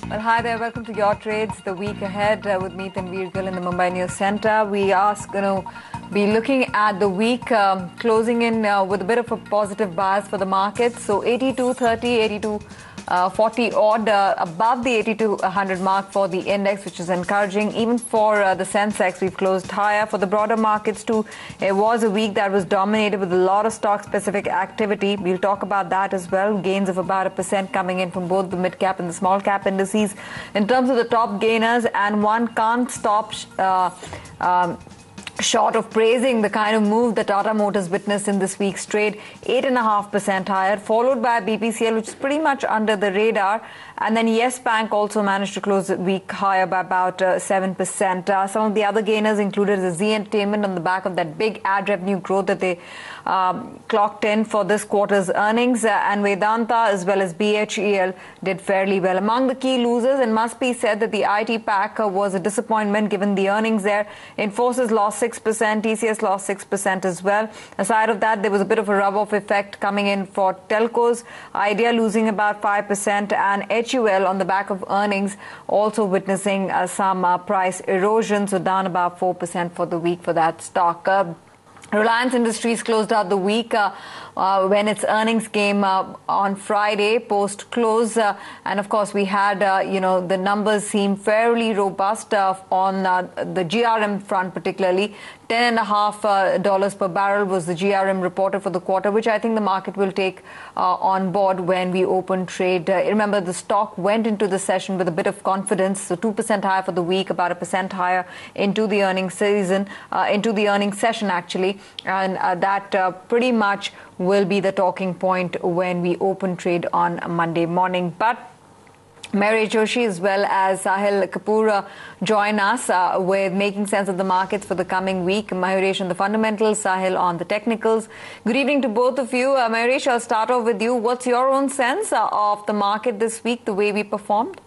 Well, hi there. Welcome to Your Trades, the week ahead with me, Tanveer Gill in the Mumbai News Centre. We are going to be looking at the week closing in with a bit of a positive bias for the market. So 82.30, 82.40 odd above the 8200 mark for the index, which is encouraging. Even for the Sensex, we've closed higher. For the broader markets too, it was a week that was dominated with a lot of stock-specific activity. We'll talk about that as well. Gains of about 1% coming in from both the mid-cap and the small-cap indices. In terms of the top gainers, and one can't stop short of praising the kind of move that Tata Motors witnessed in this week's trade, 8.5% higher, followed by BPCL, which is pretty much under the radar. And then Yes Bank also managed to close the week higher by about 7%. Some of the other gainers included the Zee Entertainment on the back of that big ad revenue growth that they clocked in for this quarter's earnings. And Vedanta as well as BHEL did fairly well. Among the key losers, it must be said that the IT pack was a disappointment given the earnings there. Infosys lost 6%, TCS lost 6% as well. Aside of that, there was a bit of a rub-off effect coming in for telcos. Idea losing about 5%, and HUL on the back of earnings also witnessing some price erosion, so down about 4% for the week for that stock. Reliance Industries closed out the week when its earnings came on Friday post-close. And of course, we had, the numbers seem fairly robust on the GRM front particularly. $10.5 per barrel was the GRM reported for the quarter, which I think the market will take on board when we open trade. Remember, the stock went into the session with a bit of confidence, so 2% higher for the week, about 1% higher into the earnings season, into the earnings session actually, and that pretty much will be the talking point when we open trade on Monday morning. But Mayuresh Joshi as well as Sahil Kapoor join us with making sense of the markets for the coming week. Mayuresh on the fundamentals, Sahil on the technicals. Good evening to both of you. Mayuresh, I'll start off with you. What's your own sense of the market this week, the way we performed?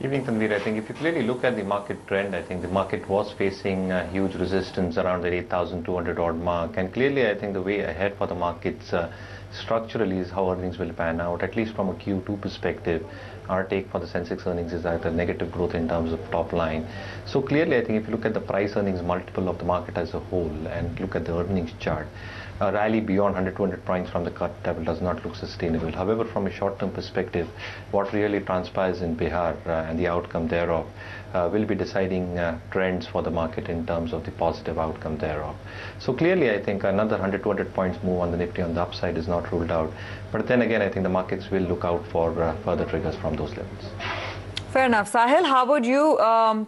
Evening, Tanveer. I think if you clearly look at the market trend, I think the market was facing huge resistance around the 8,200 odd mark. And clearly, I think the way ahead for the markets structurally is how earnings will pan out, at least from a Q2 perspective. Our take for the Sensex earnings is either negative growth in terms of top line. So clearly, I think if you look at the price earnings multiple of the market as a whole and look at the earnings chart, a rally beyond 100-200 points from the cut level does not look sustainable. However, from a short-term perspective, what really transpires in Bihar and the outcome thereof will be deciding trends for the market in terms of the positive outcome thereof. So clearly, I think another 100-200 points move on the Nifty on the upside is not ruled out. But then again, I think the markets will look out for further triggers from those levels. Fair enough. Sahil, how would you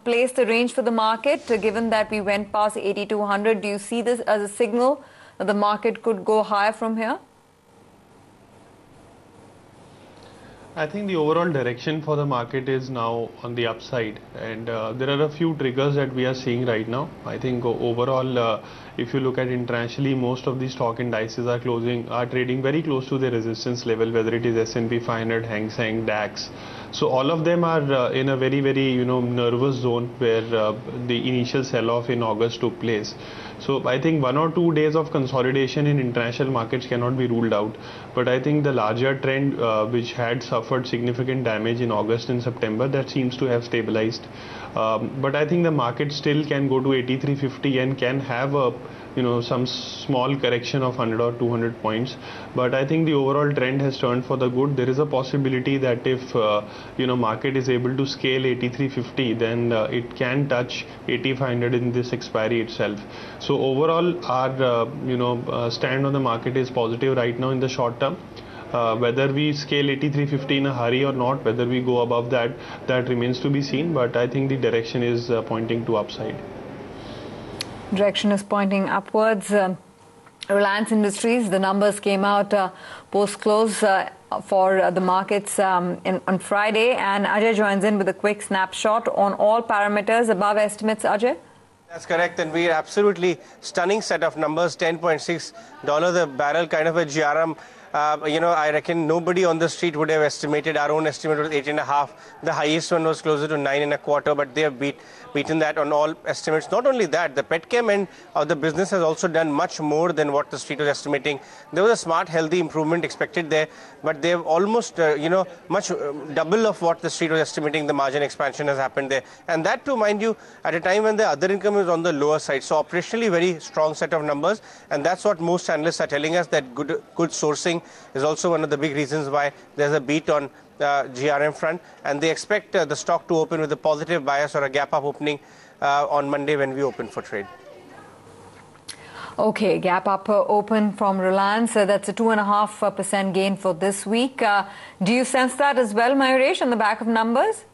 place the range for the market, given that we went past 8,200? Do you see this as a signal that the market could go higher from here? I think the overall direction for the market is now on the upside, and there are a few triggers that we are seeing right now. I think overall, if you look at internationally, most of the stock indices are trading very close to the resistance level, whether it is S&P 500, Hang Seng, DAX. So all of them are in a very, very nervous zone where the initial sell-off in August took place. So I think 1 or 2 days of consolidation in international markets cannot be ruled out. But I think the larger trend which had suffered significant damage in August and September, that seems to have stabilized. But I think the market still can go to 83.50 and can have a some small correction of 100 or 200 points. But I think the overall trend has turned for the good. There is a possibility that if market is able to scale 83.50, then it can touch 8500 in this expiry itself. So overall, our stand on the market is positive right now in the short term. Whether we scale 83.50 in a hurry or not, whether we go above that remains to be seen. But I think the direction is pointing to upside. Direction is pointing upwards. Reliance Industries, the numbers came out post-close for the markets on Friday, and Ajay joins in with a quick snapshot on all parameters above estimates. Ajay? That's correct, and we absolutely stunning set of numbers. $10.6 a barrel, kind of a GRM I reckon nobody on the street would have estimated. Our own estimate was 8.5. The highest one was closer to 9.25, but they have beaten that on all estimates. Not only that, the petchem end of the business has also done much more than what the street was estimating. There was a smart, healthy improvement expected there, but they have almost, much double of what the street was estimating. The margin expansion has happened there. And that too, mind you, at a time when the other income is on the lower side. So operationally, very strong set of numbers. And that's what most analysts are telling us, that good sourcing is also one of the big reasons why there's a beat on GRM front, and they expect the stock to open with a positive bias or a gap up opening on Monday when we open for trade. Okay, gap up open from Reliance. That's a 2.5% gain for this week. Do you sense that as well, Mayuresh, on the back of numbers?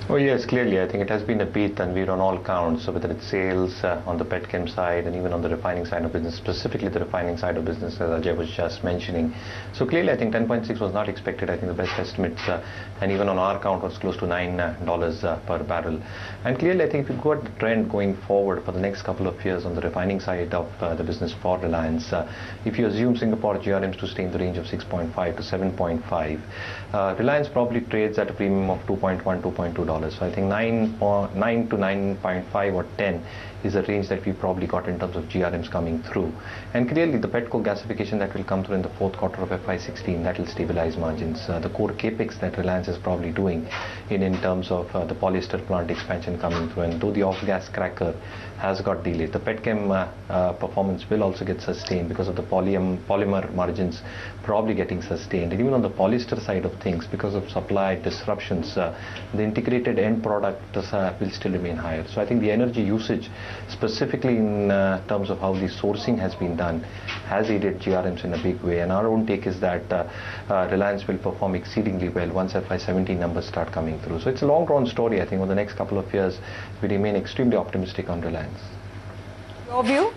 Oh yes, clearly. I think it has been a beat, and we're on all counts. So whether it's sales on the petchem side and even on the refining side of business, specifically the refining side of business, as Ajay was just mentioning. So clearly, I think 10.6 was not expected. I think the best estimates, and even on our count, was close to $9 per barrel. And clearly, I think if you go at the trend going forward for the next couple of years on the refining side of the business for Reliance, if you assume Singapore GRMs to stay in the range of 6.5 to 7.5, Reliance probably trades at a premium of 2.1, $2.2. So I think 9 to 9.5 or 10 is a range that we probably got in terms of GRMs coming through. And clearly the petcoke gasification that will come through in the fourth quarter of FY16, that will stabilize margins. The core capex that Reliance is probably doing in terms of the polyester plant expansion coming through, and though the off-gas cracker has got delayed, the petchem performance will also get sustained because of the polymer margins probably getting sustained. And even on the polyester side of things, because of supply disruptions, the integrated end product will still remain higher. So I think the energy usage, specifically in terms of how the sourcing has been done, has aided GRMs in a big way. And our own take is that Reliance will perform exceedingly well once FY17 numbers start coming through. So it's a long-run story. I think over the next couple of years, we remain extremely optimistic on Reliance. Your view?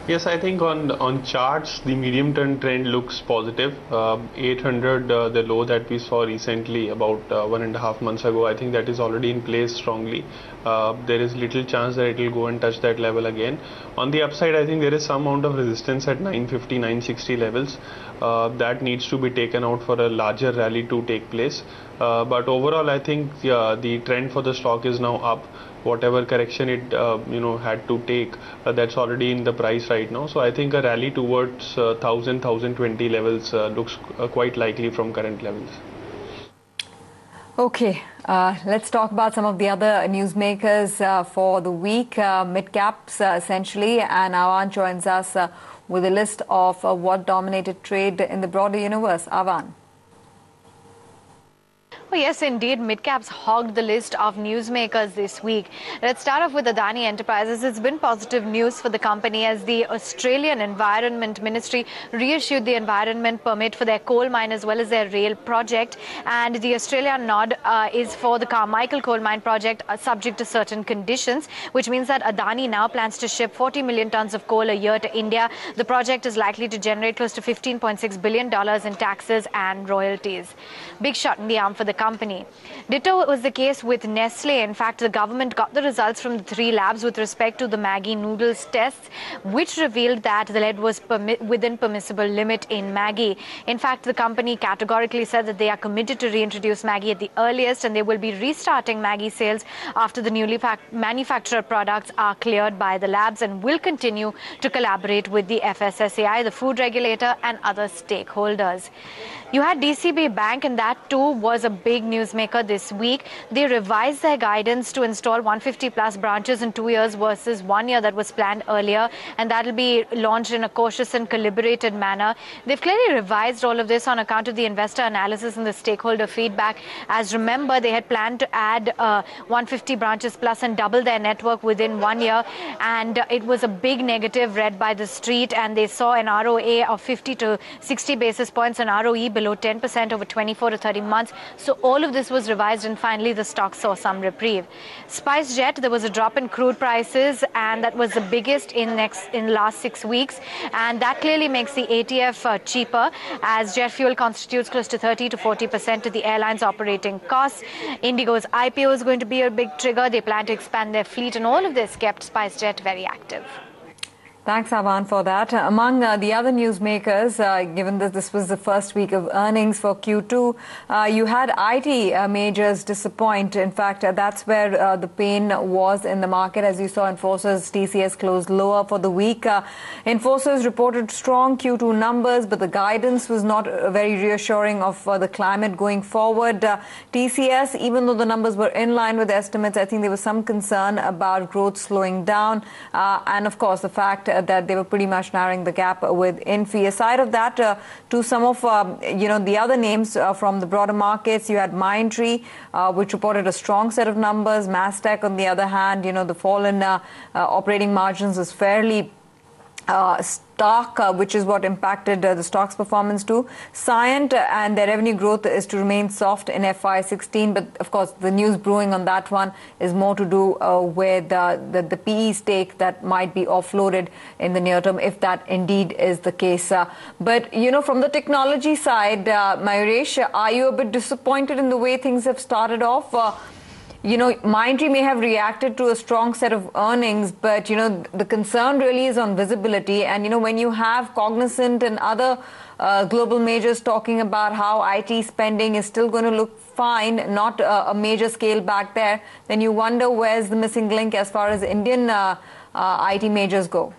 Yes, I think on charts, the medium-term trend looks positive. 800, the low that we saw recently about 1.5 months ago, I think that is already in place strongly. There is little chance that it will go and touch that level again. On the upside, I think there is some amount of resistance at 950, 960 levels. That needs to be taken out for a larger rally to take place. But overall, I think the trend for the stock is now up. Whatever correction it had to take, that's already in the price right now. So I think a rally towards 1000, 1020 levels looks quite likely from current levels. Okay, let's talk about some of the other newsmakers for the week, mid-caps essentially, and Avan joins us with a list of what dominated trade in the broader universe. Avan. Oh, yes, indeed. Midcaps hogged the list of newsmakers this week. Let's start off with Adani Enterprises. It's been positive news for the company as the Australian Environment Ministry reissued the environment permit for their coal mine as well as their rail project. And the Australian nod is for the Carmichael coal mine project subject to certain conditions, which means that Adani now plans to ship 40 million tons of coal a year to India. The project is likely to generate close to $15.6 billion in taxes and royalties. Big shot in the arm for the company. Ditto was the case with Nestle. In fact, the government got the results from the 3 labs with respect to the Maggi noodles tests, which revealed that the lead was within permissible limit in Maggi. In fact, the company categorically said that they are committed to reintroduce Maggi at the earliest, and they will be restarting Maggi sales after the newly manufactured products are cleared by the labs, and will continue to collaborate with the FSSAI, the food regulator, and other stakeholders. You had DCB Bank, and that too was a big newsmaker this week. They revised their guidance to install 150 plus branches in 2 years versus 1 year that was planned earlier, and that will be launched in a cautious and calibrated manner. They've clearly revised all of this on account of the investor analysis and the stakeholder feedback. As remember, they had planned to add 150 branches plus and double their network within 1 year, and it was a big negative read by the street, and they saw an ROA of 50 to 60 basis points and ROE below below 10% over 24 to 30 months. So all of this was revised, and finally the stock saw some reprieve. SpiceJet, there was a drop in crude prices, and that was the biggest in last 6 weeks, and that clearly makes the ATF cheaper, as jet fuel constitutes close to 30 to 40% of the airline's operating costs. Indigo's IPO is going to be a big trigger. They plan to expand their fleet, and all of this kept SpiceJet very active. Thanks, Avan, for that. Among the other newsmakers, given that this was the first week of earnings for Q2, you had IT majors disappoint. In fact, that's where the pain was in the market. As you saw, Infosys, TCS closed lower for the week. Infosys reported strong Q2 numbers, but the guidance was not very reassuring of the climate going forward. TCS, even though the numbers were in line with estimates, I think there was some concern about growth slowing down. And of course, the fact that they were pretty much narrowing the gap with Infy. Aside of that, to some of the other names from the broader markets, you had Mindtree, which reported a strong set of numbers. Mastech, on the other hand, the fall in operating margins is fairly stark, which is what impacted the stock's performance too. Cyient and their revenue growth is to remain soft in FY16, but of course the news brewing on that one is more to do with the PE stake that might be offloaded in the near term, if that indeed is the case. But from the technology side, Mayuresh, are you a bit disappointed in the way things have started off? Mindtree may have reacted to a strong set of earnings, but, the concern really is on visibility. And, when you have Cognizant and other global majors talking about how IT spending is still going to look fine, not a major scale back there, then you wonder where's the missing link as far as Indian IT majors go.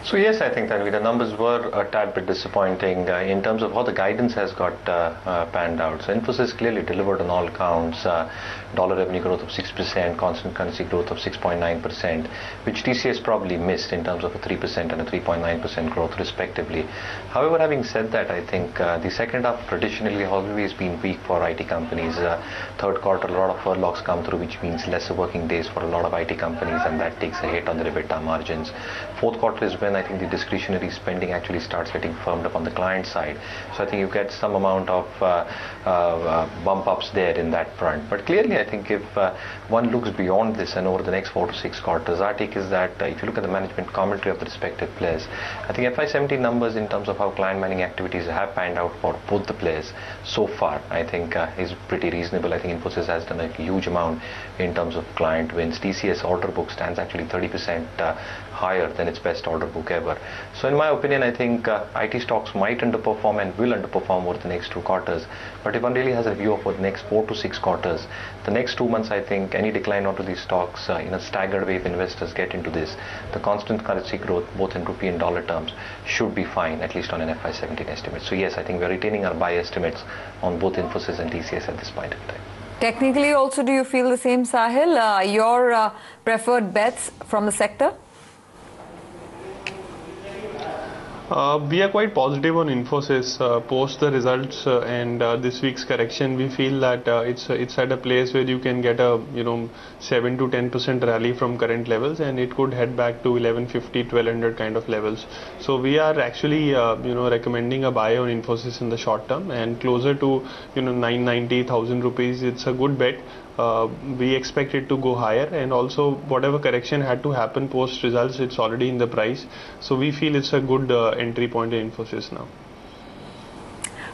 So yes, I think that the numbers were a tad bit disappointing in terms of how the guidance has got panned out. So Infosys clearly delivered on all counts, dollar revenue growth of 6%, constant currency growth of 6.9%, which TCS probably missed in terms of a 3% and a 3.9% growth respectively. However, having said that, I think the second half traditionally always been weak for IT companies. Third quarter, a lot of furloughs come through, which means lesser working days for a lot of IT companies, and that takes a hit on their EBITDA margins. Fourth quarter is when I think the discretionary spending actually starts getting firmed up on the client side. So I think you get some amount of bump ups there in that front. But clearly, I think if one looks beyond this and over the next 4 to 6 quarters, our take is that if you look at the management commentary of the respective players, I think FY17 numbers in terms of how client mining activities have panned out for both the players so far, I think is pretty reasonable. I think Infosys has done a huge amount in terms of client wins. TCS order book stands actually 30% higher than its best order book ever. So in my opinion, I think IT stocks might underperform and will underperform over the next 2 quarters. But if one really has a view of the next 4 to 6 quarters, the next 2 months, I think any decline onto these stocks in a staggered way, if investors get into this, the constant currency growth, both in rupee and dollar terms, should be fine, at least on an FY17 estimate. So yes, I think we're retaining our buy estimates on both Infosys and TCS at this point in time. Technically also, do you feel the same, Sahil? Your preferred bets from the sector? We are quite positive on Infosys post the results and this week's correction. We feel that it's at a place where you can get a 7 to 10% rally from current levels, and it could head back to 1150, 1200 kind of levels. So we are actually recommending a buy on Infosys in the short term, and closer to 990,000 rupees. It's a good bet. We expect it to go higher, and also whatever correction had to happen post results, it's already in the price. So we feel it's a good entry point in Infosys now.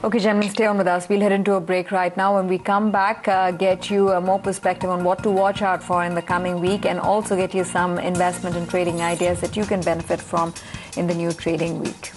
Okay, gentlemen, stay on with us. We'll head into a break right now. When we come back, get you more perspective on what to watch out for in the coming week, and also get you some investment and trading ideas that you can benefit from in the new trading week.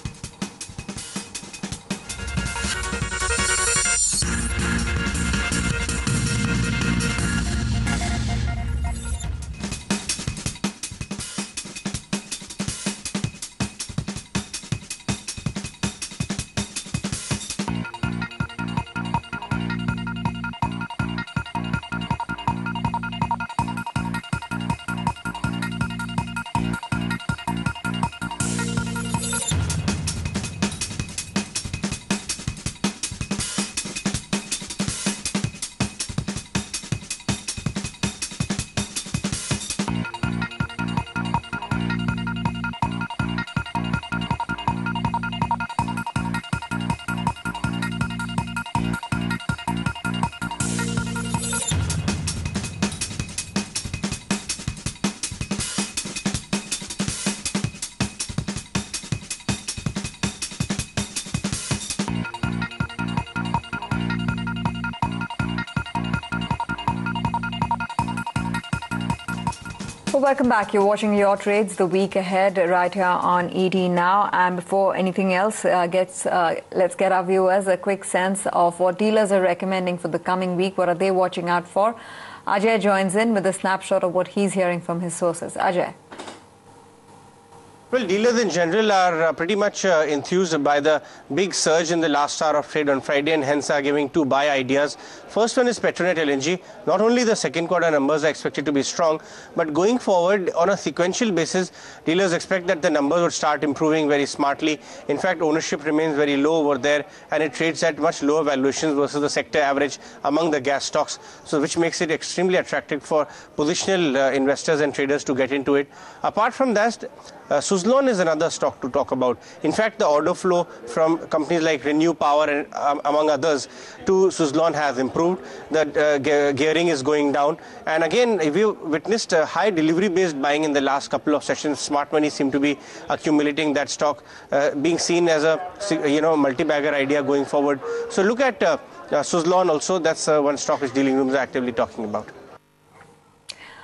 Well, welcome back. You're watching Your Trades, the week ahead, right here on ET Now. And before anything else let's get our viewers a quick sense of what dealers are recommending for the coming week. What are they watching out for? Ajay joins in with a snapshot of what he's hearing from his sources. Ajay. Well, dealers in general are pretty much enthused by the big surge in the last hour of trade on Friday and hence are giving two buy ideas. First one is Petronet LNG. Not only the second quarter numbers are expected to be strong, but going forward on a sequential basis, dealers expect that the numbers would start improving very smartly. In fact, ownership remains very low over there and it trades at much lower valuations versus the sector average among the gas stocks, so which makes it extremely attractive for positional investors and traders to get into it. Apart from that, Suzlon is another stock to talk about. In fact, the order flow from companies like Renew Power and among others to Suzlon has improved. The gearing is going down. And again, we've witnessed high delivery-based buying in the last couple of sessions. Smart money seem to be accumulating that stock, being seen as a multi-bagger idea going forward. So look at Suzlon also. That's one stock which dealing rooms are actively talking about.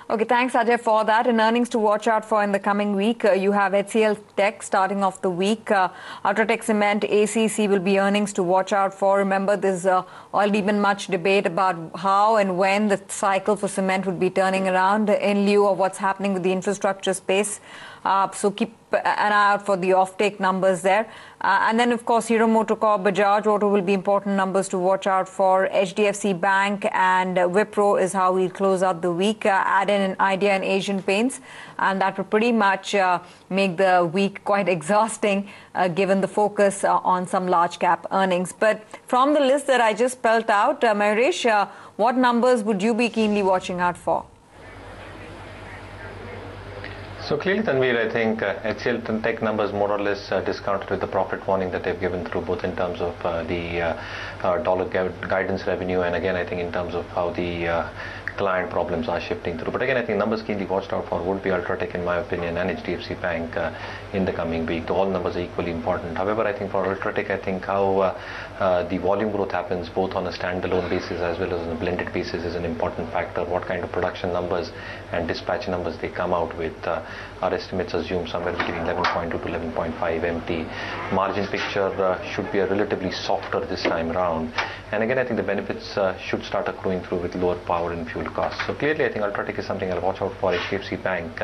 Okay, thanks Ajay for that. And earnings to watch out for in the coming week. You have HCL Tech starting off the week. Ultratech Cement, ACC will be earnings to watch out for. Remember, there's already been much debate about how and when the cycle for cement would be turning around in lieu of what's happening with the infrastructure space. So keep an eye out for the offtake numbers there. And then, of course, Hero MotoCorp, Bajaj Auto will be important numbers to watch out for. HDFC Bank and Wipro is how we'll close out the week. Add in an Idea and Asian Paints. And that will pretty much make the week quite exhausting given the focus on some large cap earnings. But from the list that I just spelled out, Mayuresh, what numbers would you be keenly watching out for? So clearly, Tanveer, I think HCL Tech numbers more or less discounted with the profit warning that they've given through, both in terms of the dollar guidance revenue, and again, I think in terms of how the client problems are shifting through. But again, I think numbers keenly watched out for would be Ultratech, in my opinion, and HDFC Bank in the coming week. All numbers are equally important. However, I think for Ultratech, I think how the volume growth happens both on a standalone basis as well as on a blended basis is an important factor. What kind of production numbers and dispatch numbers they come out with. Our estimates assume somewhere between 11.2 to 11.5 MT. Margin picture should be a relatively softer this time around. And again, I think the benefits should start accruing through with lower power and fuel costs. So clearly, I think Ultratech is something I'll watch out for. HDFC Bank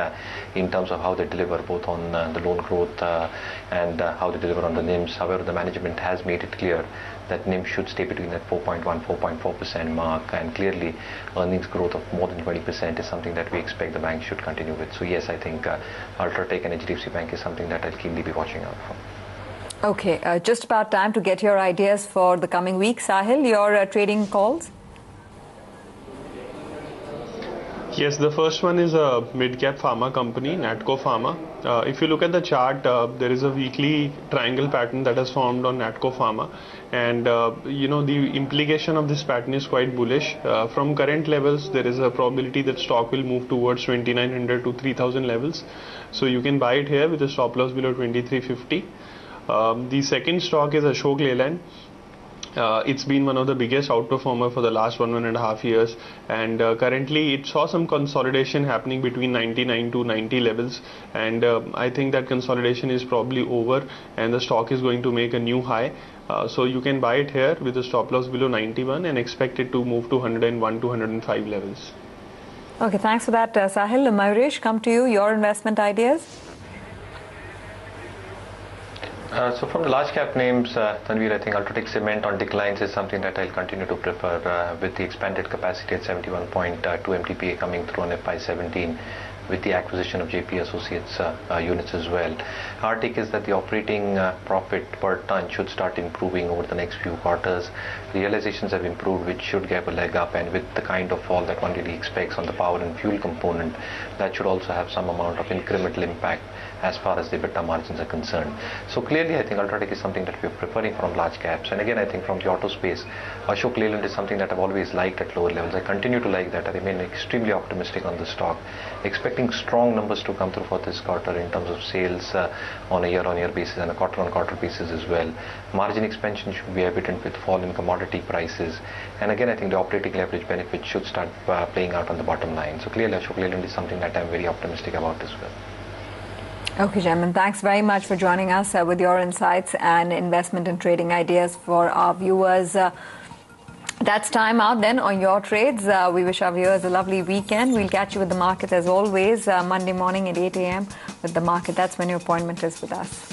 in terms of how they deliver both on the loan growth and how they deliver on the NIMs. However, the management has made it clear that NIM should stay between that 4.1, 4.4% mark, and clearly earnings growth of more than 20% is something that we expect the bank should continue with. So yes, I think Ultratech and HDFC Bank is something that I'll keenly be watching out for. Okay, just about time to get your ideas for the coming week. Sahil, your trading calls? Yes, the first one is a mid-cap pharma company, Natco Pharma. If you look at the chart, there is a weekly triangle pattern that has formed on Natco Pharma, and the implication of this pattern is quite bullish. From current levels, there is a probability that stock will move towards 2900 to 3000 levels. So you can buy it here with a stop loss below 2350. The second stock is Ashok Leyland. It's been one of the biggest outperformer for the last 1.5 years, and currently it saw some consolidation happening between 99 to 90 levels, and I think that consolidation is probably over and the stock is going to make a new high. So you can buy it here with a stop loss below 91 and expect it to move to 101 to 105 levels. Okay, thanks for that, Sahil. Mayuresh, come to you, your investment ideas. So from the large cap names, Tanveer, I think Ultratech Cement on declines is something that I'll continue to prefer with the expanded capacity at 71.2 MTPA coming through on FY17 with the acquisition of JP Associates units as well. Our take is that the operating profit per ton should start improving over the next few quarters. Realizations have improved, which should give a leg up, and with the kind of fall that one really expects on the power and fuel component, that should also have some amount of incremental impact as far as the EBITDA margins are concerned. So clearly, I think Ultratech is something that we're preferring from large caps. And again, I think from the auto space, Ashok Leyland is something that I've always liked at lower levels. I continue to like that. I remain extremely optimistic on the stock, expecting strong numbers to come through for this quarter in terms of sales on a year-on-year basis and a quarter-on-quarter basis as well. Margin expansion should be evident with fall in commodity prices. And again, I think the operating leverage benefit should start playing out on the bottom line. So clearly, Ashok Leyland is something that I'm very optimistic about as well. Okay, Chairman, thanks very much for joining us with your insights and investment and trading ideas for our viewers. That's time out then on your trades. We wish our viewers a lovely weekend. We'll catch you with the market as always, Monday morning at 8 a.m. with the market. That's when your appointment is with us.